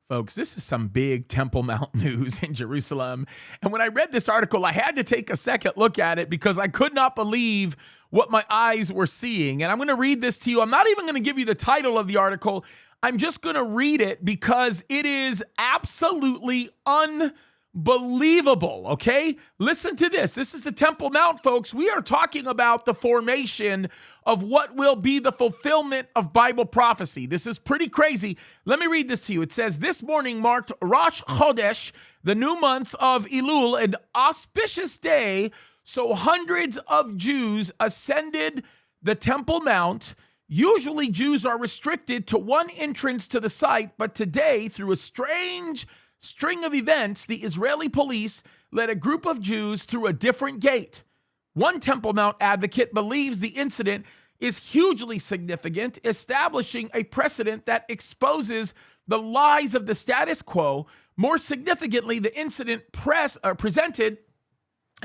Folks, this is some big Temple Mount news in Jerusalem. And when I read this article, I had to take a second look at it because I could not believe what my eyes were seeing. And I'm going to read this to you. I'm not even going to give you the title of the article. I'm just going to read it because it is absolutely unbelievable, okay? Listen to this. This is the Temple Mount, folks. We are talking about the formation of what will be the fulfillment of Bible prophecy. This is pretty crazy. Let me read this to you. It says, this morning marked Rosh Chodesh, the new month of Elul, an auspicious day. So hundreds of Jews ascended the Temple Mount. Usually Jews are restricted to one entrance to the site, but today, through a strange string of events, the Israeli police led a group of Jews through a different gate. One Temple Mount advocate believes the incident is hugely significant, establishing a precedent that exposes the lies of the status quo. More significantly, the incident presented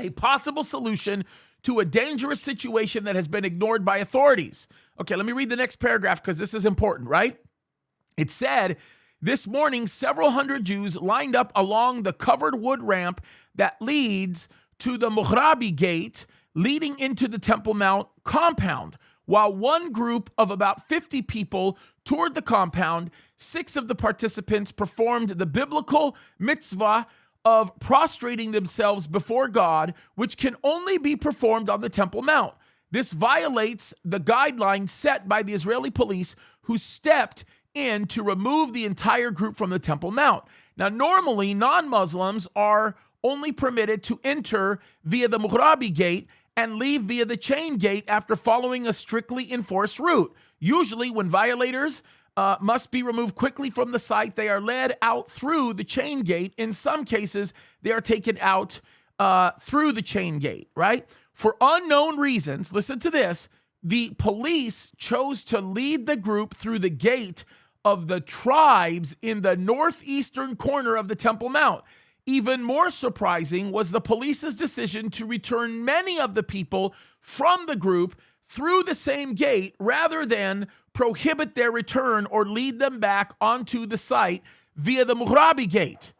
a possible solution to a dangerous situation that has been ignored by authorities. Okay, let me read the next paragraph because this is important, right? It said, this morning, several hundred Jews lined up along the covered wood ramp that leads to the Muhrabi gate leading into the Temple Mount compound. While one group of about 50 people toured the compound, 6 of the participants performed the biblical mitzvah of prostrating themselves before God, which can only be performed on the Temple Mount. This violates the guidelines set by the Israeli police, who stepped in to remove the entire group from the Temple Mount. Now, normally, non-Muslims are only permitted to enter via the Muhrabi gate and leave via the chain gate after following a strictly enforced route. Usually, when violators must be removed quickly from the site, they are led out through the chain gate. In some cases, they are taken out through the chain gate, right? For unknown reasons, listen to this, the police chose to lead the group through the gate of the tribes in the northeastern corner of the Temple Mount. Even more surprising was the police's decision to return many of the people from the group through the same gate rather than prohibit their return or lead them back onto the site via the Muhrabi gate.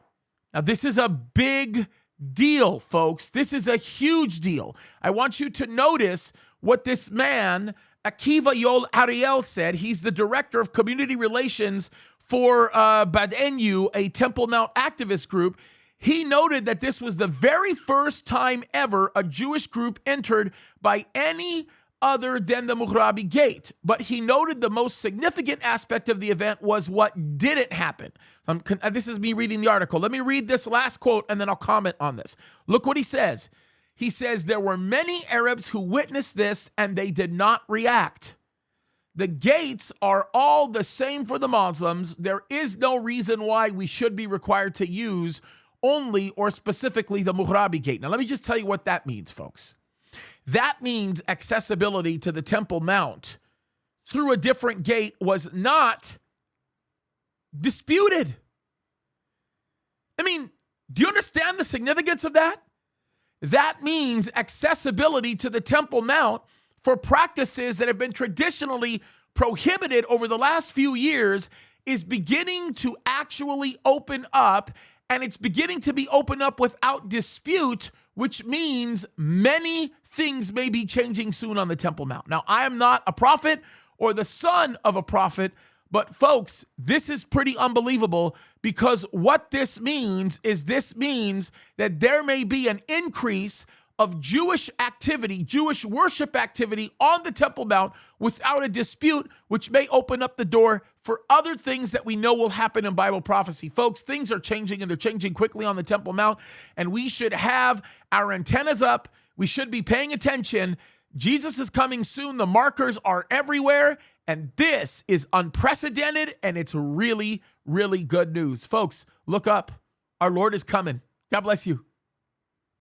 Now, this is a big deal, folks. This is a huge deal. I want you to notice what this man, Akiva Yol Ariel, said. He's the director of community relations for Badenu, a Temple Mount activist group. He noted that this was the very first time ever a Jewish group entered by any other than the Muhrabi gate. But he noted the most significant aspect of the event was what didn't happen. This is me reading the article. Let me read this last quote and then I'll comment on this. Look what he says. He says, there were many Arabs who witnessed this and they did not react. The gates are all the same for the Muslims. There is no reason why we should be required to use only or specifically the Muhrabi gate. Now, let me just tell you what that means, folks. That means accessibility to the Temple Mount through a different gate was not disputed. I mean, do you understand the significance of that? That means accessibility to the Temple Mount for practices that have been traditionally prohibited over the last few years is beginning to actually open up, and it's beginning to be opened up without dispute, which means many things may be changing soon on the Temple Mount. Now, I am not a prophet or the son of a prophet, but folks, this is pretty unbelievable because what this means is that there may be an increase of Jewish activity, Jewish worship activity on the Temple Mount without a dispute, which may open up the door for other things that we know will happen in Bible prophecy. Folks, things are changing and they're changing quickly on the Temple Mount, and we should have our antennas up. We should be paying attention. Jesus is coming soon. The markers are everywhere, and this is unprecedented, and it's really, really good news. Folks, look up. Our Lord is coming. God bless you.